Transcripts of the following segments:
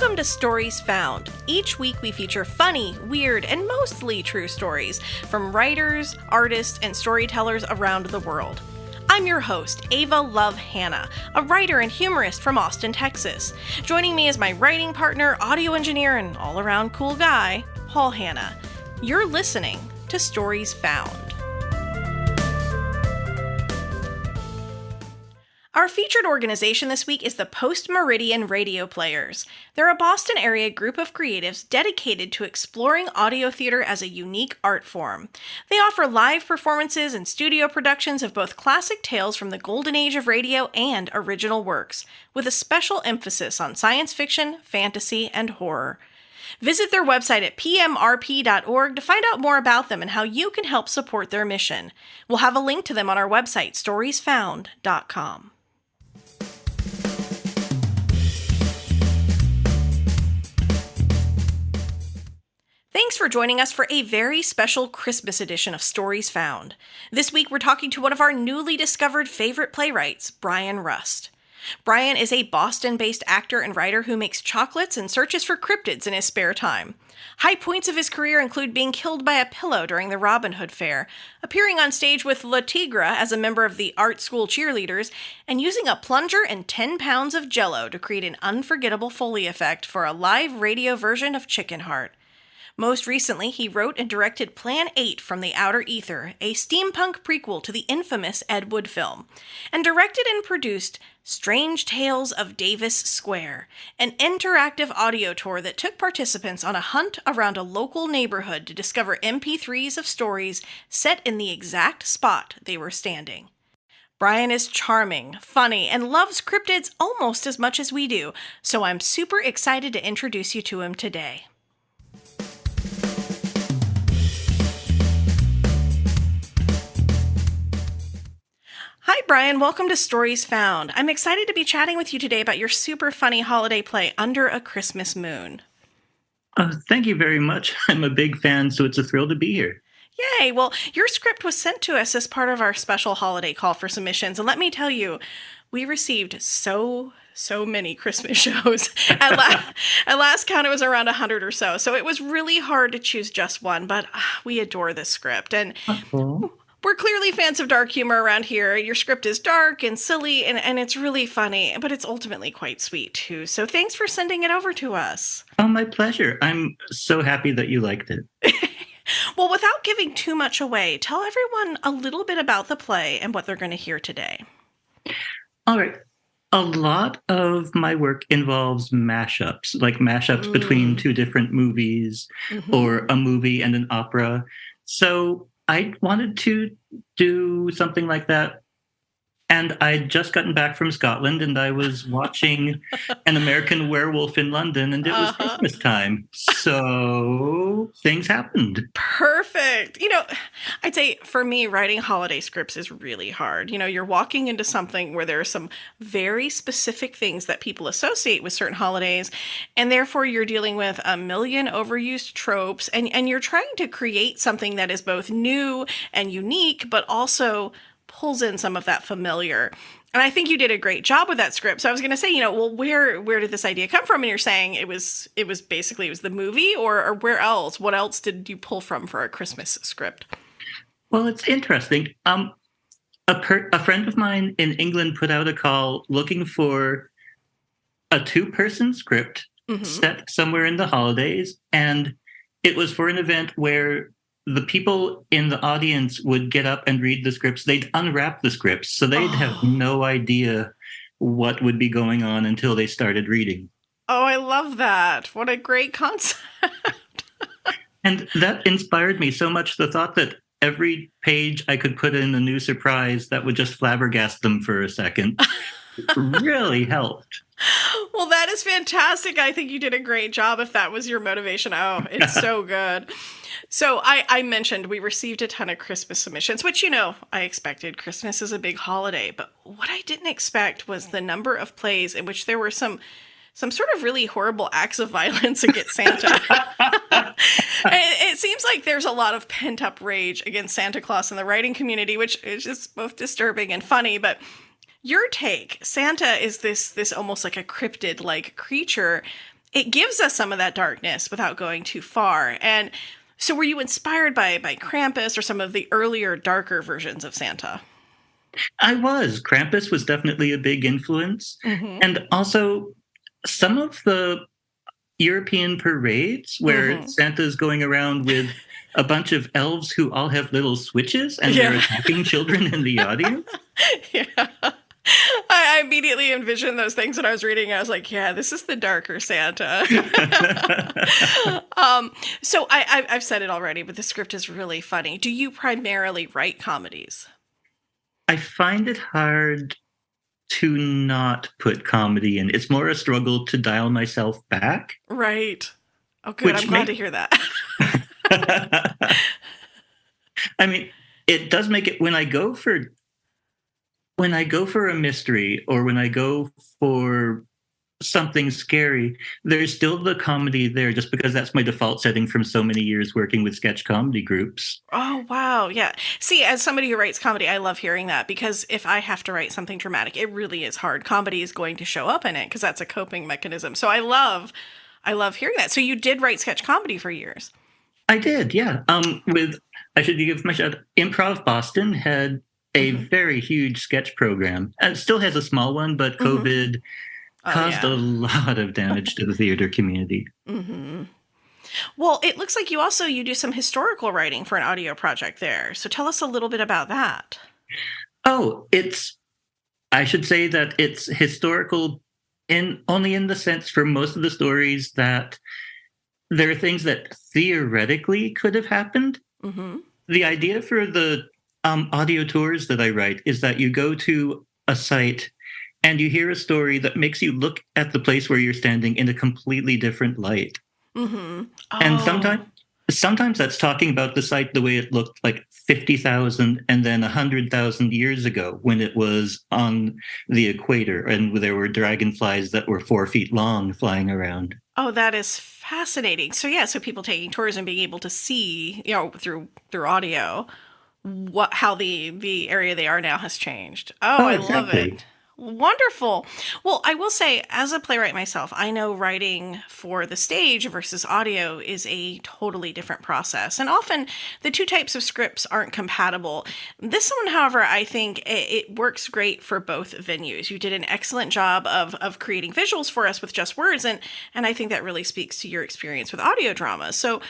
Welcome to Stories Found. Each week we feature funny, weird, and mostly true stories from writers, artists, and storytellers around the world. I'm your host, Ava Love Hanna, a writer and humorist from Austin, Texas. Joining me is my writing partner, audio engineer, and all-around cool guy, Paul Hanna. You're listening to Stories Found. Our featured organization this week is the Post Meridian Radio Players. They're a Boston area group of creatives dedicated to exploring audio theater as a unique art form. They offer live performances and studio productions of both classic tales from the golden age of radio and original works, with a special emphasis on science fiction, fantasy, and horror. Visit their website at pmrp.org to find out more about them and how you can help support their mission. We'll have a link to them on our website, storiesfound.com. Thanks for joining us for a very special Christmas edition of Stories Found. This week we're talking to one of our newly discovered favorite playwrights, Brian Rust. Brian is a Boston-based actor and writer who makes chocolates and searches for cryptids in his spare time. High points of his career include being killed by a pillow during the Robin Hood Faire, appearing on stage with Tigre as a member of the Art School Cheerleaders, and using a plunger and 10 pounds of jello to create an unforgettable foley effect for a live radio version of Chicken Heart. Most recently, he wrote and directed Plan 8 from the Outer Ether, a steampunk prequel to the infamous Ed Wood film, and directed and produced Strange Tales of Davis Square, an interactive audio tour that took participants on a hunt around a local neighborhood to discover MP3s of stories set in the exact spot they were standing. Brian is charming, funny, and loves cryptids almost as much as we do, so I'm super excited to introduce you to him today. Hi, Brian. Welcome to Stories Found. I'm excited to be chatting with you today about your super funny holiday play, Under a Christmas Moon. Thank you very much. I'm a big fan, so it's a thrill to be here. Yay! Well, your script was sent to us as part of our special holiday call for submissions, and let me tell you, we received so many Christmas shows. At last count, it was around 100 or so. So it was really hard to choose just one, but we adore this script. And we're clearly fans of dark humor around here. Your script is dark and silly, and it's really funny, but it's ultimately quite sweet, too. So thanks for sending it over to us. Oh, my pleasure. I'm so happy that you liked it. Well, without giving too much away, tell everyone a little bit about the play and what they're going to hear today. All right. A lot of my work involves mashups, like mashups between two different movies or a movie and an opera. So I wanted to do something like that. And I'd just gotten back from Scotland and I was watching An American Werewolf in London and it was Christmas time. So things happened. Perfect. I'd say for me, writing holiday scripts is really hard. You're walking into something where there are some very specific things that people associate with certain holidays. And therefore you're dealing with a million overused tropes and you're trying to create something that is both new and unique, but also pulls in some of that familiar. And I think you did a great job with that script. So I was going to say, well, where did this idea come from? And you're saying it was the movie or where else? What else did you pull from for a Christmas script? Well, it's interesting. A friend of mine in England put out a call looking for a 2-person script set somewhere in the holidays. And it was for an event where the people in the audience would get up and read the scripts. They'd unwrap the scripts, so they'd have no idea what would be going on until they started reading. Oh, I love that. What a great concept. And that inspired me so much. The thought that every page I could put in a new surprise that would just flabbergast them for a second really helped. Well, that is fantastic. I think you did a great job if that was your motivation. Oh, it's so good. So I mentioned we received a ton of Christmas submissions, which, I expected. Christmas is a big holiday. But what I didn't expect was the number of plays in which there were some sort of really horrible acts of violence against Santa. It seems like there's a lot of pent-up rage against Santa Claus in the writing community, which is just both disturbing and funny. But your take, Santa is this almost like a cryptid-like creature. it gives us some of that darkness without going too far. And so were you inspired by Krampus or some of the earlier, darker versions of Santa? I was. Krampus was definitely a big influence. Mm-hmm. And also some of the European parades where Santa's going around with a bunch of elves who all have little switches and they're attacking children in the audience. Yeah. I immediately envisioned those things when I was reading. I was like, yeah, this is the darker Santa. So I've said it already, but the script is really funny. Do you primarily write comedies? I find it hard to not put comedy in. It's more a struggle to dial myself back. Right. Oh, good. I'm glad to hear that. I mean, it does make it when I go for a mystery or when I go for something scary, there's still the comedy there just because that's my default setting from so many years working with sketch comedy groups. Oh, wow. Yeah. See, as somebody who writes comedy, I love hearing that because if I have to write something dramatic, it really is hard. Comedy is going to show up in it because that's a coping mechanism. So I love hearing that. So you did write sketch comedy for years. I did, yeah. I should give my shout. Improv Boston had a very huge sketch program. It still has a small one, but COVID caused a lot of damage to the theater community. Well, it looks like you do some historical writing for an audio project there. So tell us a little bit about that. Oh, I should say that it's historical only in the sense for most of the stories that there are things that theoretically could have happened. The idea for the audio tours that I write is that you go to a site and you hear a story that makes you look at the place where you're standing in a completely different light. And sometimes that's talking about the site the way it looked like 50,000 and then 100,000 years ago when it was on the equator and there were dragonflies that were 4 feet long flying around. Oh, that is fascinating. So yeah, so people taking tours and being able to see, through audio, how the area they are now has changed. Oh, exactly. I love it. Wonderful. Well, I will say, as a playwright myself, I know writing for the stage versus audio is a totally different process. And often the two types of scripts aren't compatible. This one, however, I think it works great for both venues. You did an excellent job of creating visuals for us with just words. And I think that really speaks to your experience with audio drama. So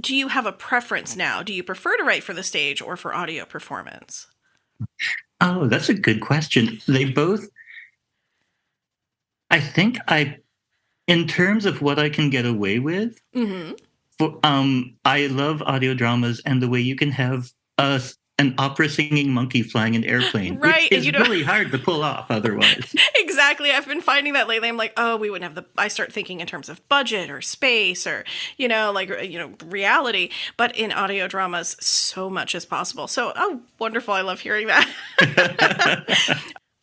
do you have a preference now? Do you prefer to write for the stage or for audio performance? Oh, that's a good question. They both, I think in terms of what I can get away with, I love audio dramas and the way you can have an opera singing monkey flying an airplane. Right. It's really hard to pull off otherwise. Exactly. I've been finding that lately. I'm like, oh, we wouldn't have I start thinking in terms of budget or space or, reality. But in audio dramas, so much is possible. So, oh, wonderful. I love hearing that.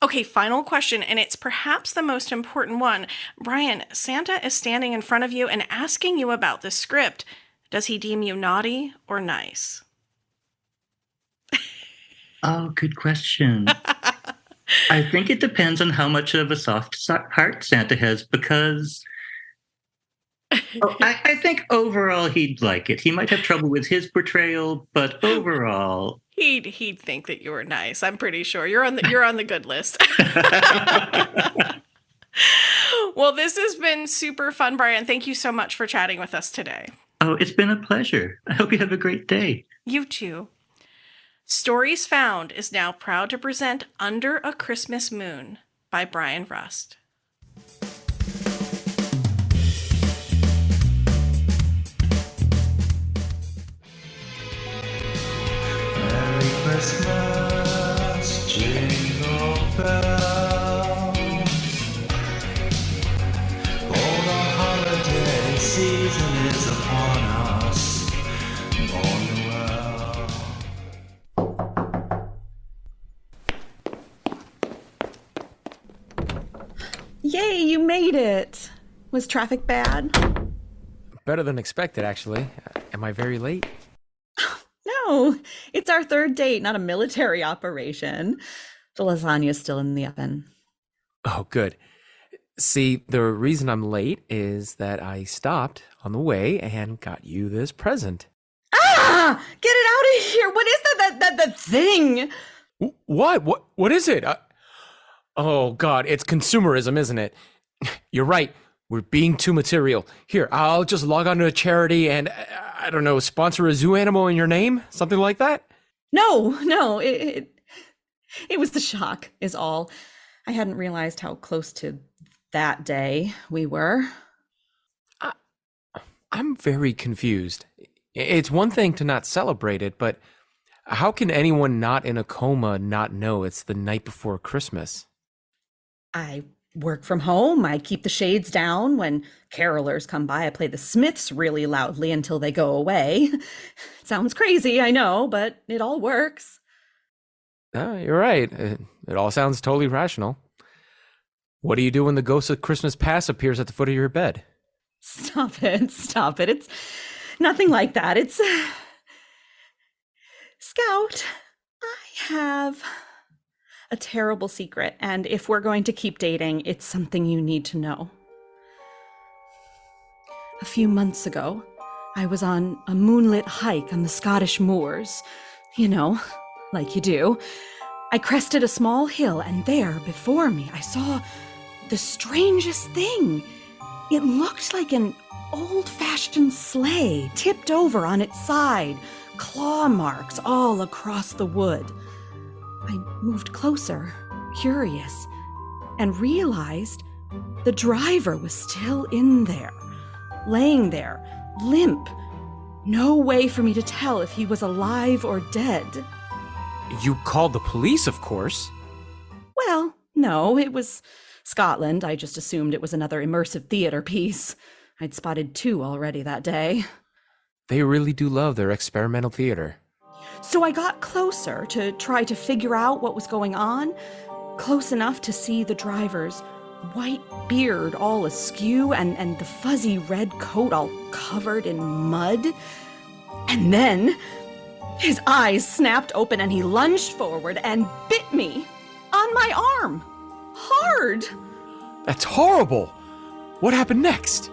Okay, final question, and it's perhaps the most important one. Brian, Santa is standing in front of you and asking you about the script. Does he deem you naughty or nice? Oh, good question. I think it depends on how much of a soft heart Santa has because I think overall he'd like it. He might have trouble with his portrayal, but overall he'd think that you were nice. I'm pretty sure you're on the good list. Well, this has been super fun, Brian. Thank you so much for chatting with us today. Oh, it's been a pleasure. I hope you have a great day. You too. Stories Found is now proud to present Under a Christmas Moon by Brian Rust. Merry Christmas, jingle bells. For the holiday season is upon us. Born well. Yay, you made it! Was traffic bad? Better than expected, actually. Am I very late? No, it's our third date, not a military operation. The lasagna's still in the oven. Oh, good. See, the reason I'm late is that I stopped on the way and got you this present. Ah! Get it out of here! What is that thing? What? What is it? Oh, God, it's consumerism, isn't it? You're right. We're being too material. Here, I'll just log on to a charity and, I don't know, sponsor a zoo animal in your name? Something like that? No, it was the shock, is all. I hadn't realized how close to that day we were. I'm very confused. It's one thing to not celebrate it, but how can anyone not in a coma not know it's the night before Christmas? I work from home. I keep the shades down. When carolers come by, I play the Smiths really loudly until they go away. Sounds crazy, I know, but it all works. You're right. It all sounds totally rational. What do you do when the ghost of Christmas past appears at the foot of your bed? Stop it. It's nothing like that. It's... Scout, I have a terrible secret, and if we're going to keep dating, it's something you need to know. A few months ago, I was on a moonlit hike on the Scottish moors. You know, like you do. I crested a small hill, and there, before me, I saw the strangest thing. It looked like an old-fashioned sleigh tipped over on its side, claw marks all across the wood. I moved closer, curious, and realized the driver was still in there, laying there, limp. No way for me to tell if he was alive or dead. You called the police, of course. Well, no, it was Scotland. I just assumed it was another immersive theater piece. I'd spotted 2 already that day. They really do love their experimental theater. So I got closer to try to figure out what was going on, close enough to see the driver's white beard all askew and the fuzzy red coat all covered in mud. And then his eyes snapped open and he lunged forward and bit me on my arm. Hard. That's horrible. What happened next?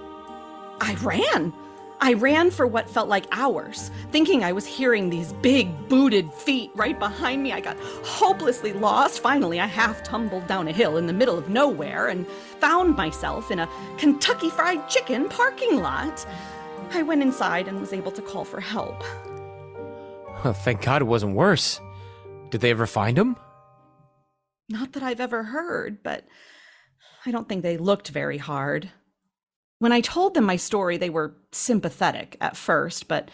I ran for what felt like hours, thinking I was hearing these big booted feet right behind me. I got hopelessly lost. Finally, I half tumbled down a hill in the middle of nowhere and found myself in a Kentucky Fried Chicken parking lot. I went inside and was able to call for help. Well, thank God it wasn't worse. Did they ever find him? Not that I've ever heard, but I don't think they looked very hard. When I told them my story, they were sympathetic at first, but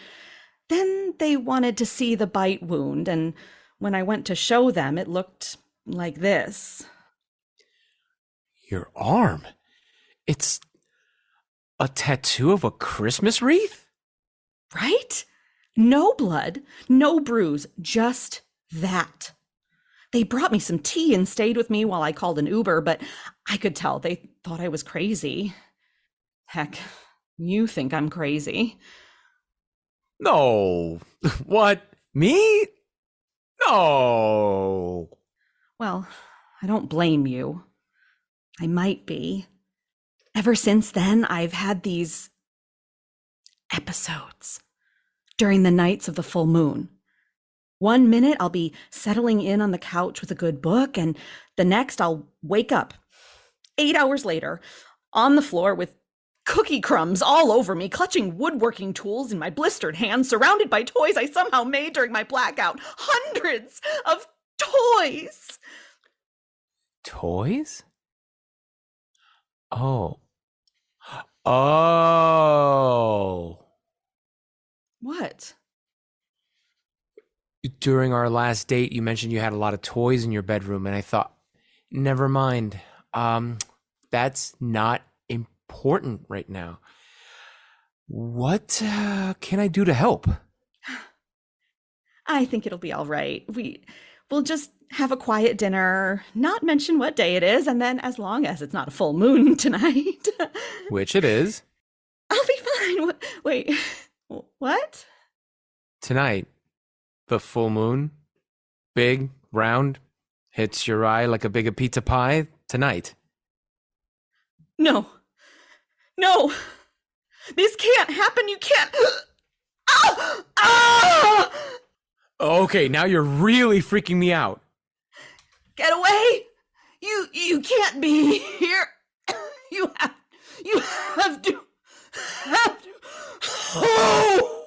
then they wanted to see the bite wound, and when I went to show them, it looked like this. Your arm? It's a tattoo of a Christmas wreath? Right? No blood, no bruise, just that. They brought me some tea and stayed with me while I called an Uber, but I could tell they thought I was crazy. Heck, you think I'm crazy. No. What? Me? No. Well, I don't blame you. I might be. Ever since then, I've had these episodes during the nights of the full moon. 1 minute, I'll be settling in on the couch with a good book, and the next, I'll wake up 8 hours later on the floor with cookie crumbs all over me, clutching woodworking tools in my blistered hands, surrounded by toys I somehow made during my blackout. Hundreds of toys! Toys? Oh. Oh. What? During our last date, you mentioned you had a lot of toys in your bedroom, and I thought, never mind. That's not important right now. What can I do to help? I think it'll be all right. We'll just have a quiet dinner, not mention what day it is, and then as long as it's not a full moon tonight. Which it is. I'll be fine. Wait, what? Tonight, the full moon, big, round, hits your eye like a big pizza pie tonight. No. No. This can't happen. You can't. Ah! Ah! Okay, now you're really freaking me out. Get away! You can't be here. You have to. Oh!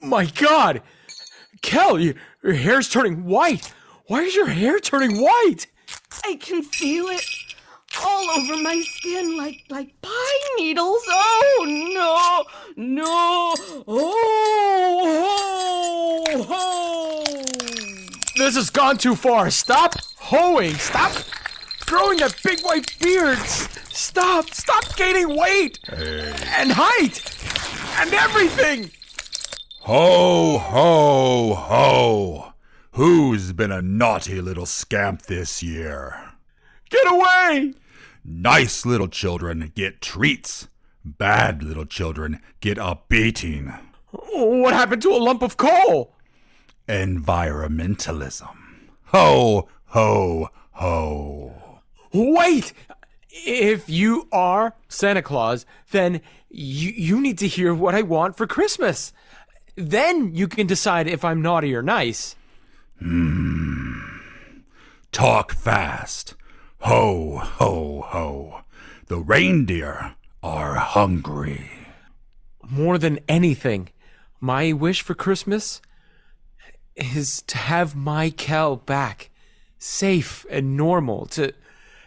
My God! Kel, your hair's turning white. Why is your hair turning white? I can feel it all over my skin like pine needles. Oh no! No! Oh! This has gone too far. Stop hoeing. Stop growing that big white beard. Stop gaining weight and height and everything. Ho, ho, ho! Who's been a naughty little scamp this year? Get away! Nice little children get treats. Bad little children get a beating. What happened to a lump of coal? Environmentalism. Ho, ho, ho. Wait! If you are Santa Claus, then you need to hear what I want for Christmas. Then you can decide if I'm naughty or nice. Talk fast. Ho, ho, ho. The reindeer are hungry. More than anything, my wish for Christmas is to have my Kel back, safe and normal, to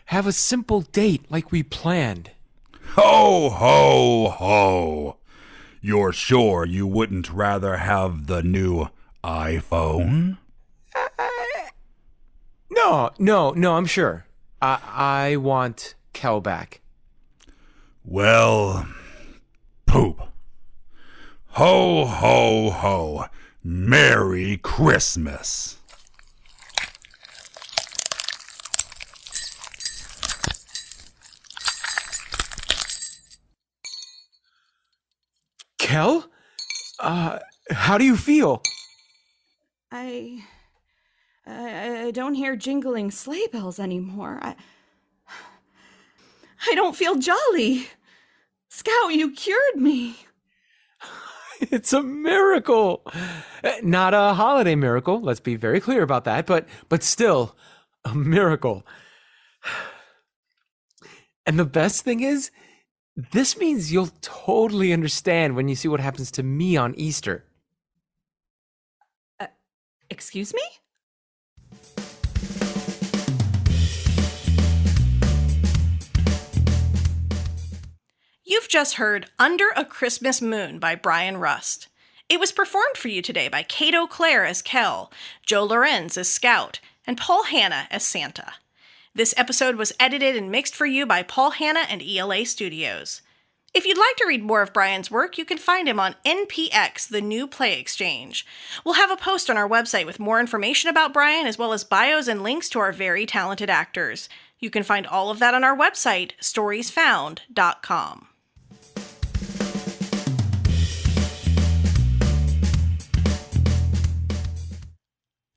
have a simple date like we planned. Ho, ho, ho. You're sure you wouldn't rather have the new iPhone? No, I'm sure. I want Kel back. Well, poop. Ho, ho, ho. Merry Christmas. Kel? How do you feel? I don't hear jingling sleigh bells anymore. I don't feel jolly. Scout, you cured me. It's a miracle. Not a holiday miracle, let's be very clear about that, but still a miracle. And the best thing is, this means you'll totally understand when you see what happens to me on Easter. Excuse me? You've just heard Under a Christmas Moon by Brian Rust. It was performed for you today by Cato Clare as Kel, Joe Lorenz as Scout, and Paul Hanna as Santa. This episode was edited and mixed for you by Paul Hanna and ELA Studios. If you'd like to read more of Brian's work, you can find him on NPX, the New Play Exchange. We'll have a post on our website with more information about Brian, as well as bios and links to our very talented actors. You can find all of that on our website, storiesfound.com.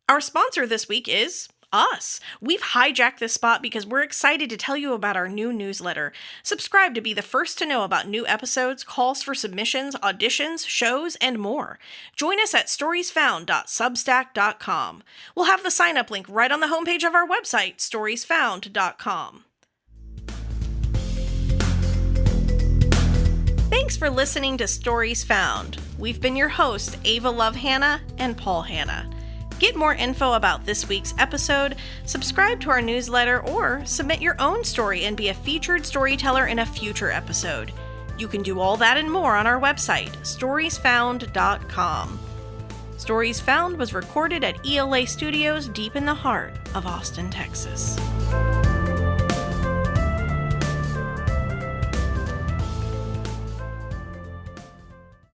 Our sponsor this week is us. We've hijacked this spot because we're excited to tell you about our new newsletter. Subscribe to be the first to know about new episodes, calls for submissions, auditions, shows, and more. Join us at storiesfound.substack.com. We'll have the sign-up link right on the homepage of our website, storiesfound.com. Thanks for listening to Stories Found. We've been your hosts, Ava Love Hanna and Paul Hanna. Get more info about this week's episode, subscribe to our newsletter, or submit your own story and be a featured storyteller in a future episode. You can do all that and more on our website, storiesfound.com. Stories Found was recorded at ELA Studios deep in the heart of Austin, Texas.